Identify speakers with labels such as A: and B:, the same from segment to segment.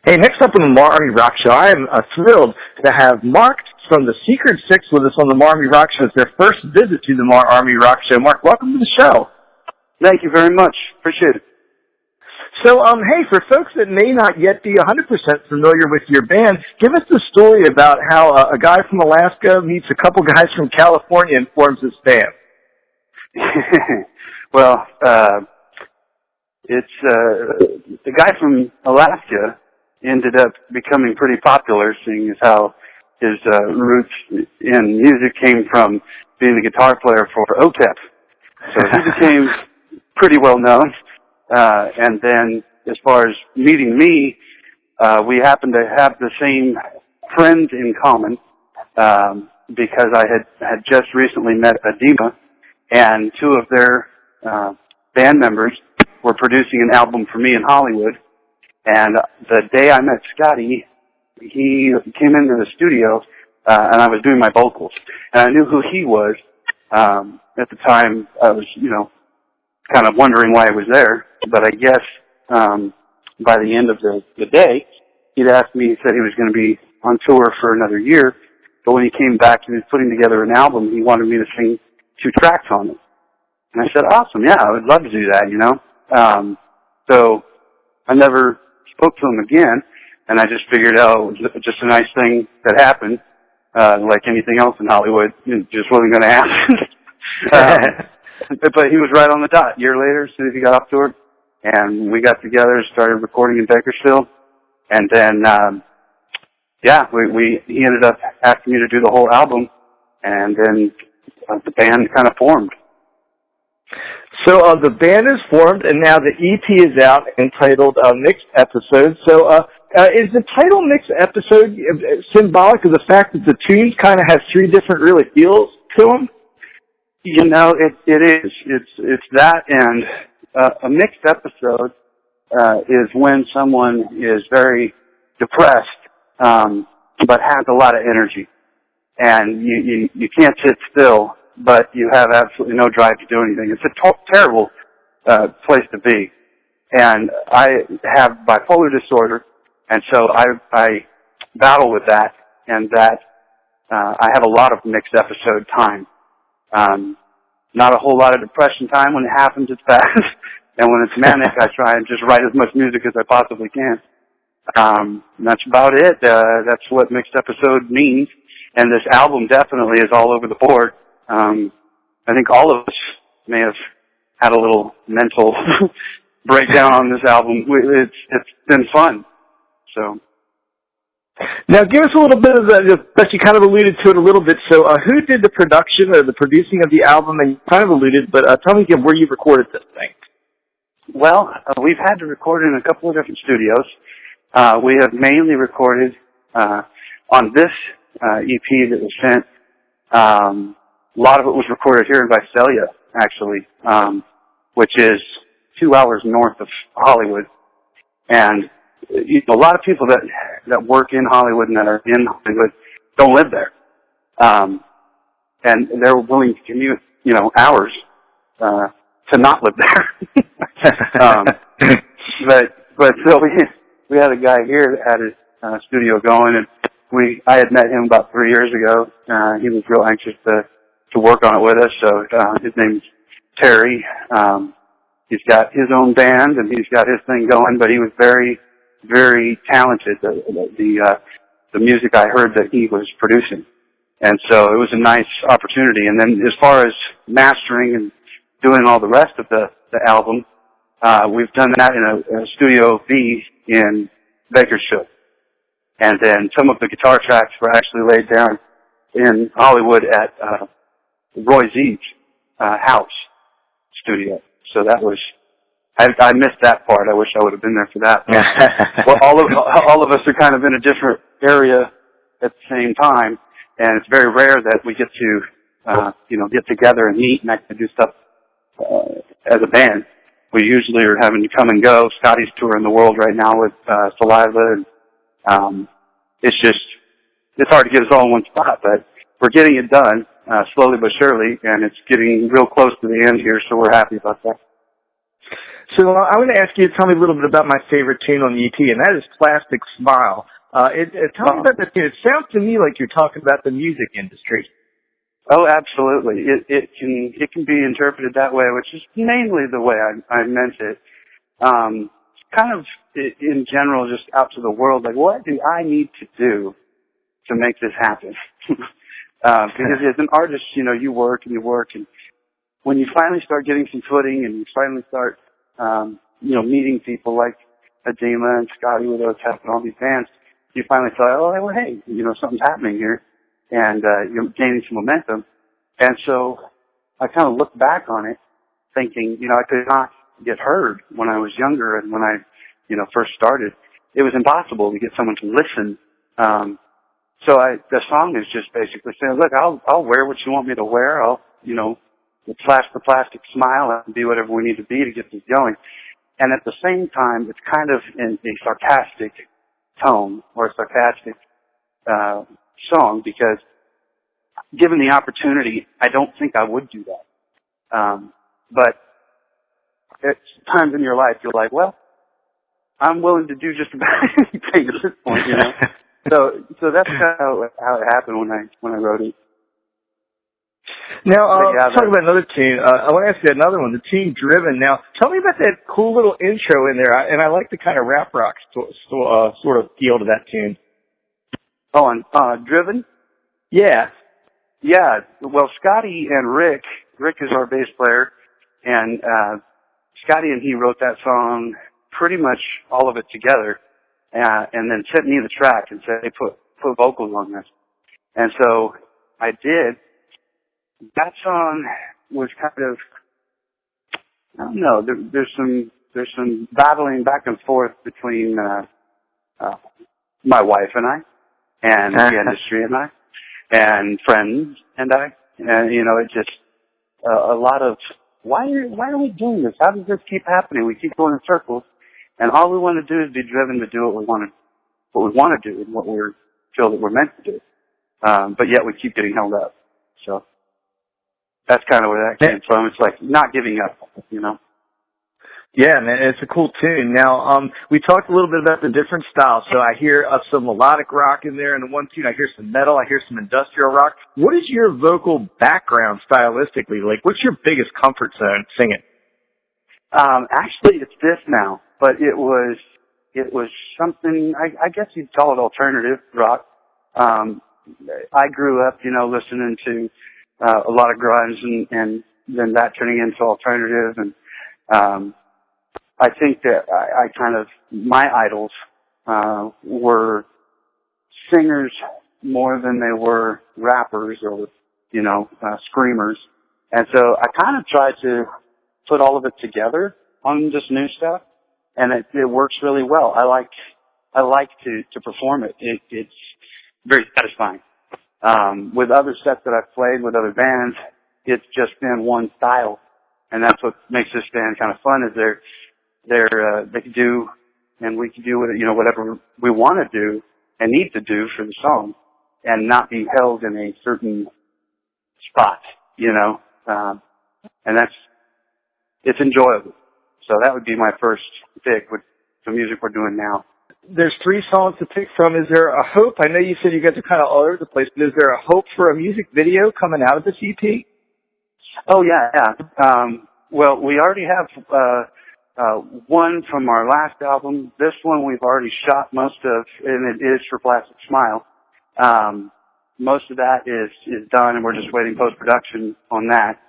A: Hey, next up on the MARR Army Rock Show, I am thrilled to have Mark from the Secret Six with us on the MARR Army Rock Show. It's their first visit to the MARR Army Rock Show. Mark, welcome to the show.
B: Thank you very much. Appreciate it.
A: So, hey, for folks that may not yet be 100% familiar with your band, give us the story about how a guy from Alaska meets a couple guys from California and forms this band.
B: Well, it's the guy from Alaska ended up becoming pretty popular, seeing as how his roots in music came from being the guitar player for OTEP. So he became pretty well known. And then as far as meeting me, we happened to have the same friends in common, because I had just recently met Adema, and two of their band members were producing an album for me in Hollywood. And the day I met Scotty, he came into the studio, and I was doing my vocals. And I knew who he was. At the time, I was, kind of wondering why I was there. But I guess by the end of the day, he'd asked me, he said he was going to be on tour for another year. But when he came back, he was putting together an album. He wanted me to sing 2 tracks on it. And I said, awesome, yeah, I would love to do that, So I never spoke to him again, and I just figured, it was just a nice thing that happened. Like anything else in Hollywood, it just wasn't going to happen. But he was right on the dot. A year later, as soon as he got off tour, and we got together, started recording in Bakersfield, and then, he ended up asking me to do the whole album, and then the band kind of formed.
A: So the band is formed, and now the EP is out entitled Mixed Episode. So is the title Mixed Episode symbolic of the fact that the tunes kind of have 3 different really feels to them?
B: It is. It's that, and a mixed episode is when someone is very depressed, but has a lot of energy, and you can't sit still, but you have absolutely no drive to do anything. It's a terrible place to be. And I have bipolar disorder, and so I battle with that, and that I have a lot of mixed episode time. Not a whole lot of depression time. When it happens, it's fast. And when it's manic, I try and just write as much music as I possibly can. And that's about it. That's what mixed episode means. And this album definitely is all over the board. I think all of us may have had a little mental breakdown on this album. It's been fun. So.
A: Now, give us a little bit of but you kind of alluded to it a little bit. So, who did the production or the producing of the album? And you kind of alluded, but tell me again where you recorded this thing.
B: Well, we've had to record in a couple of different studios. We have mainly recorded on this EP that was sent. A lot of it was recorded here in Visalia, actually, which is 2 hours north of Hollywood. And a lot of people that work in Hollywood and that are in Hollywood don't live there. And they're willing to commute, hours to not live there. But so we had a guy here that had his studio going, and I had met him about 3 years ago. He was real anxious to work on it with us. So his name's Terry. He's got his own band and he's got his thing going, but he was very, very talented. The music I heard that he was producing, and so it was a nice opportunity. And then as far as mastering and doing all the rest of the album, we've done that in a Studio B in Bakersfield. And then some of the guitar tracks were actually laid down in Hollywood at Roy Zeeb's house studio. So that was, I missed that part. I wish I would have been there for that. Well, all of us are kind of in a different area at the same time, and it's very rare that we get to, get together and meet and actually do stuff as a band. We usually are having to come and go. Scotty's touring the world right now with Saliva, and it's hard to get us all in one spot, but we're getting it done slowly but surely, and it's getting real close to the end here, so we're happy about that.
A: So I want to ask you to tell me a little bit about my favorite tune on the EP, and that is Plastic Smile. Tell me about that tune. It sounds to me like you're talking about the music industry.
B: Oh, absolutely. It can be interpreted that way, which is mainly the way I meant it. Kind of in general, just out to the world, like, what do I need to do to make this happen? Because as an artist, you work, and when you finally start getting some footing and you finally start, meeting people like Adema and Scotty with OTEP and all these bands, you finally thought, oh, well, hey, something's happening here, and you're gaining some momentum. And so I kind of look back on it thinking, I could not get heard when I was younger and when I, first started. It was impossible to get someone to listen. So the song is just basically saying, look, I'll wear what you want me to wear. I'll, flash the plastic smile and be whatever we need to be to get this going. And at the same time, it's kind of in a sarcastic tone or a sarcastic song, because given the opportunity, I don't think I would do that. But at times in your life, you're like, well, I'm willing to do just about anything at this point, So that's kind of how it happened when I wrote it.
A: Now, talk about another tune. I want to ask you another one, the tune Driven. Now, tell me about that cool little intro in there, and I like the kind of rap rock sort of feel to that tune.
B: Oh, and Driven?
A: Yeah.
B: Yeah. Well, Scotty and Rick is our bass player, and Scotty and he wrote that song, pretty much all of it together, and then sent me the track and said, hey, put vocals on this. And so I did. That song was kind of, I don't know, there's some battling back and forth between my wife and I, and the industry and I, and friends and I, and it just a lot of why are we doing this? How does this keep happening? We keep going in circles, and all we want to do is be driven to do what we want to do and what we feel that we're meant to do, but yet we keep getting held up. So that's kind of where that came from. It's like not giving up,
A: Yeah, man, it's a cool tune. Now, we talked a little bit about the different styles. So I hear some melodic rock in there in the one tune. I hear some metal. I hear some industrial rock. What is your vocal background stylistically? Like, what's your biggest comfort zone singing?
B: Actually, it's this now, but it was something, I guess you'd call it alternative rock. I grew up, listening to a lot of grunge and then that turning into alternative, and I think that I kind of, my idols were singers more than they were rappers or, screamers. And so I kind of tried to put all of it together on this new stuff, and it works really well. I like to perform it. It's very satisfying. With other sets that I've played with other bands, it's just been one style, and that's what makes this band kind of fun. Is they can do, and we can do whatever we want to do and need to do for the song, and not be held in a certain spot, and it's enjoyable. So that would be my first pick with the music we're doing now.
A: There's 3 songs to pick from. Is there a hope? I know you said you guys are kind of all over the place, but is there a hope for a music video coming out of this EP?
B: Oh, yeah. Well, we already have one from our last album. This one we've already shot most of, and it is for Plastic Smile. Most of that is done, and we're just waiting post-production on that.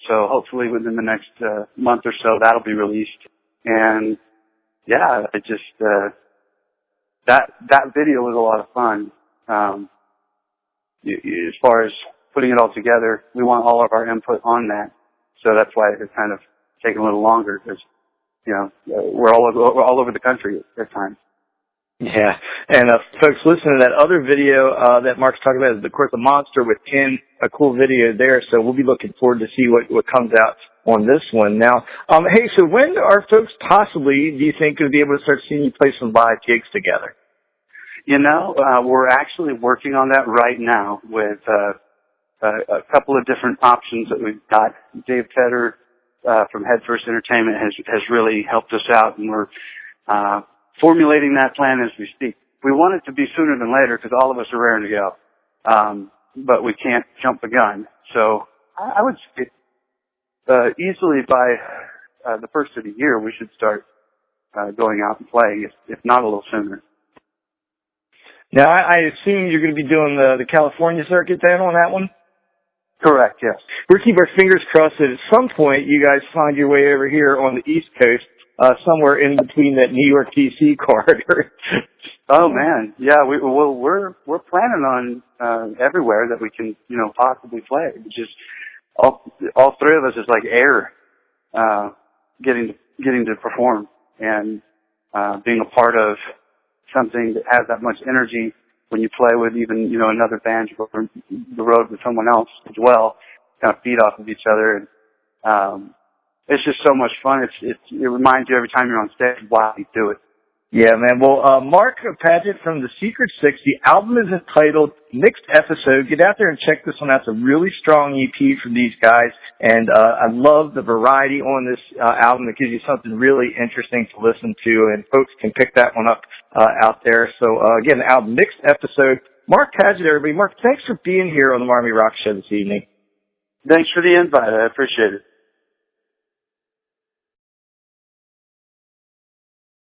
B: So hopefully within the next month or so, that'll be released. And yeah, it just that video was a lot of fun. As far as putting it all together, we want all of our input on that. So that's why it's kind of taken a little longer, because we're all over the country at times.
A: Yeah, and folks, listen to that other video that Mark's talking about, is the Court the Monster with Ken, a cool video there. So we'll be looking forward to see what comes out on this one. Now, hey, so when are folks possibly, do you think, going to be able to start seeing you play some live gigs together?
B: We're actually working on that right now with a couple of different options that we've got. Dave Tedder from Head First Entertainment has really helped us out, and we're formulating that plan as we speak. We want it to be sooner than later because all of us are raring to go, but we can't jump the gun. So I would say easily by the first of the year we should start going out and playing, if not a little sooner.
A: Now, I assume you're going to be doing the California circuit then on that one?
B: Correct, yes.
A: We'll keep our fingers crossed that at some point you guys find your way over here on the East Coast, somewhere in between that New York DC corridor.
B: Oh man, yeah. We're planning on everywhere that we can, possibly play. Just all three of us is like air, getting to perform and being a part of something that has that much energy. When you play with even, another band, you go on the road with someone else as well, kind of feed off of each other. And, it's just so much fun. It reminds you every time you're on stage why you do it.
A: Yeah, man. Well, Mark Padgett from The Secret Six, the album is entitled Mixed Episode. Get out there and check this one out. It's a really strong EP from these guys. And, I love the variety on this, album. It gives you something really interesting to listen to, and folks can pick that one up, out there. So, again, the album Mixed Episode. Mark Padgett, everybody. Mark, thanks for being here on the Marmy Rock Show this evening.
B: Thanks for the invite. I appreciate it.